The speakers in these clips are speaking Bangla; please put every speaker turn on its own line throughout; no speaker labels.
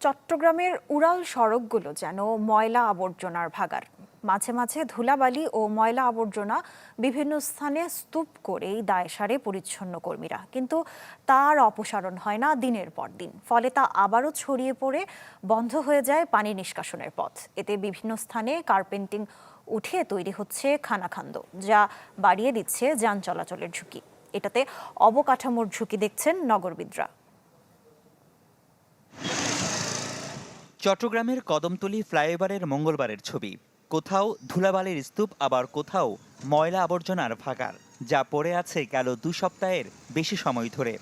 চট্টগ্রামের উড়াল সড়কগুলো যেন ময়লা আবর্জনার ভাগাড়। মাঝে মাঝে ধুলাবালি ও ময়লা আবর্জনা বিভিন্ন স্থানে স্তূপ করেই দায় সারে পরিচ্ছন্ন কর্মীরা, কিন্তু তার অপসারণ হয় না দিনের পর দিন। ফলে তা আবারও ছড়িয়ে পড়ে বন্ধ হয়ে যায় পানি নিষ্কাশনের পথ। এতে বিভিন্ন স্থানে কার্পেন্টিং উঠে তৈরি হচ্ছে খানাখন্দ, যা বাড়িয়ে দিচ্ছে যান চলাচলের ঝুঁকি। এটাতে অবকাঠামোর ঝুঁকি দেখছেন নগরবিদরা।
চট্টগ্রামের কদমতলী ফ্লাইওভারের মঙ্গলবারের ছবি। কোথাও ধুলাবালির স্তূপ, আবার কোথাও ময়লা আবর্জনার ভাগাড়, যা পড়ে আছে গেল 2 সপ্তাহের বেশি সময় ধরে।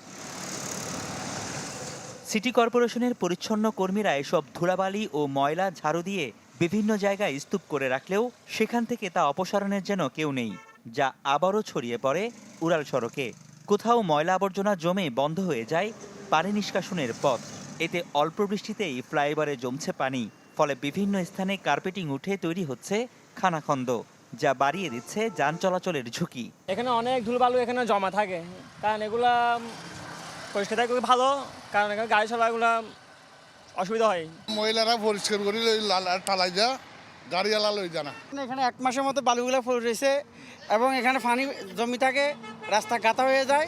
সিটি কর্পোরেশনের পরিচ্ছন্ন কর্মীরা এসব ধুলাবালি ও ময়লা ঝাড়ু দিয়ে বিভিন্ন জায়গায় স্তূপ করে রাখলেও সেখান থেকে তা অপসারণের যেন কেউ নেই, যা আবারও ছড়িয়ে পড়ে উড়াল সড়কে। কোথাও ময়লা আবর্জনা জমে বন্ধ হয়ে যায় পানি নিষ্কাশনের পথ। এতে অল্প বৃষ্টিতেই ফ্লাইওভারে জমছে পানি, ফলে বিভিন্ন স্থানে কার্পেটিং উঠে তৈরি হচ্ছে খানাখন্দ, যা বাড়িয়ে দিচ্ছে যান চলাচলের ঝুঁকি।
এখানে অনেক ধুলবালু এখানে জমা থাকে, কারণ এগুলা পরিষ্কার থাকে ভালো, কারণ এখানে গাড়ি চলাগুলো অসুবিধা হয়।
মহিলারা পরিষ্কার করে টালাই যা গাড়ি আলা লই জানা।
এখানে 1 মাসের মতো বালুগুলো পড়ে রয়েছে এবং এখানে পানি জমি থাকে, রাস্তা গাঁথা হয়ে যায়,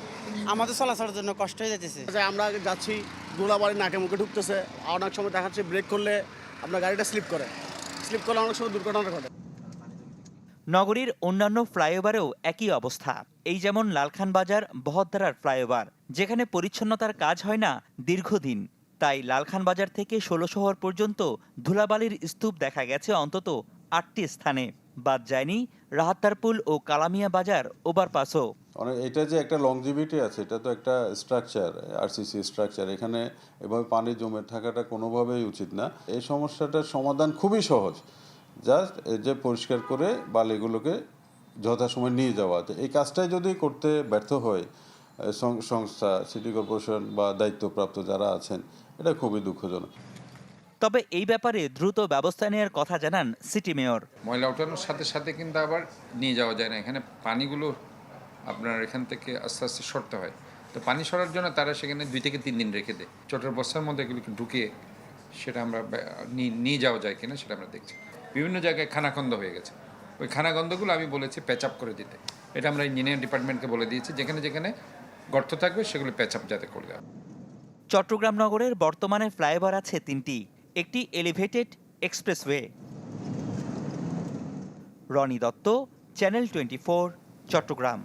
আমাদের চলাচলের জন্য কষ্ট হয়ে যাচ্ছে।
আমরা যাচ্ছি, ধুলাবালি নাকে মুখে ঢুকতেছে, অনেক সময় দেখাচ্ছে ব্রেক করলে আপনার গাড়িটা স্লিপ করলে অনেক সময় দুর্ঘটনা ঘটে।
নগরীর অন্যান্য ফ্লাইওভারেও একই অবস্থা। এই যেমন লালখান বাজার বহদ্দারার ফ্লাইওভার, যেখানে পরিচ্ছন্নতার কাজ হয় না দীর্ঘদিন। তাই লালখান বাজার থেকে ১৬ শহর পর্যন্ত ধুলাবালির স্তূপ দেখা গেছে অন্তত 8টি স্থানে। বাদ যায়নি রাহাত্তারপুল ও কালামিয়া বাজার ওভারপাসও।
এটা যে একটা লংজিভিটি আছে, এটা তো একটা স্ট্রাকচার, আরসিসি স্ট্রাকচার। এখানে এভাবে পানি জমে থাকাটা কোনোভাবেই উচিত না। এই সমস্যাটার সমাধান খুবই সহজ, জাস্ট যে পরিষ্কার করে বালিগুলোকে যথাসময় নিয়ে যাওয়া। এই কাজটাই যদি করতে ব্যর্থ হয় সংস্থা, সিটি কর্পোরেশন বা দায়িত্বপ্রাপ্ত যারা আছেন, এটা খুবই দুঃখজনক।
তবে এই ব্যাপারে দ্রুত ব্যবস্থা নেওয়ার কথা জানান সিটি মেয়র।
ময়লা ওঠানোর সাথে সাথে কিন্তু আবার নিয়ে যাওয়া যায় না, এখানে পানিগুলো আপনার এখান থেকে আস্তে আস্তে সরতে হয়। তো পানি সরার জন্য তারা সেখানে 2 থেকে 3 দিন রেখে দেয়। চটের বস্তার মধ্যে এগুলোকে ঢুকিয়ে সেটা আমরা নিয়ে যাওয়া যায় কিনা সেটা আমরা দেখছি। বিভিন্ন জায়গায় খানাখন্দ হয়ে গেছে, ওই খানাখন্দগুলো আমি বলেছি প্যাচ আপ করে দিতে। এটা আমরা ইঞ্জিনিয়ার ডিপার্টমেন্টকে বলে দিয়েছি, যেখানে যেখানে গর্ত থাকবে সেগুলো প্যাচ আপ যাতে করে দেওয়া।
চট্টগ্রাম নগরের বর্তমানে ফ্লাইওভার আছে 3টি, একটি elevated expressway. Roni Dutta, channel 24, Chittagong.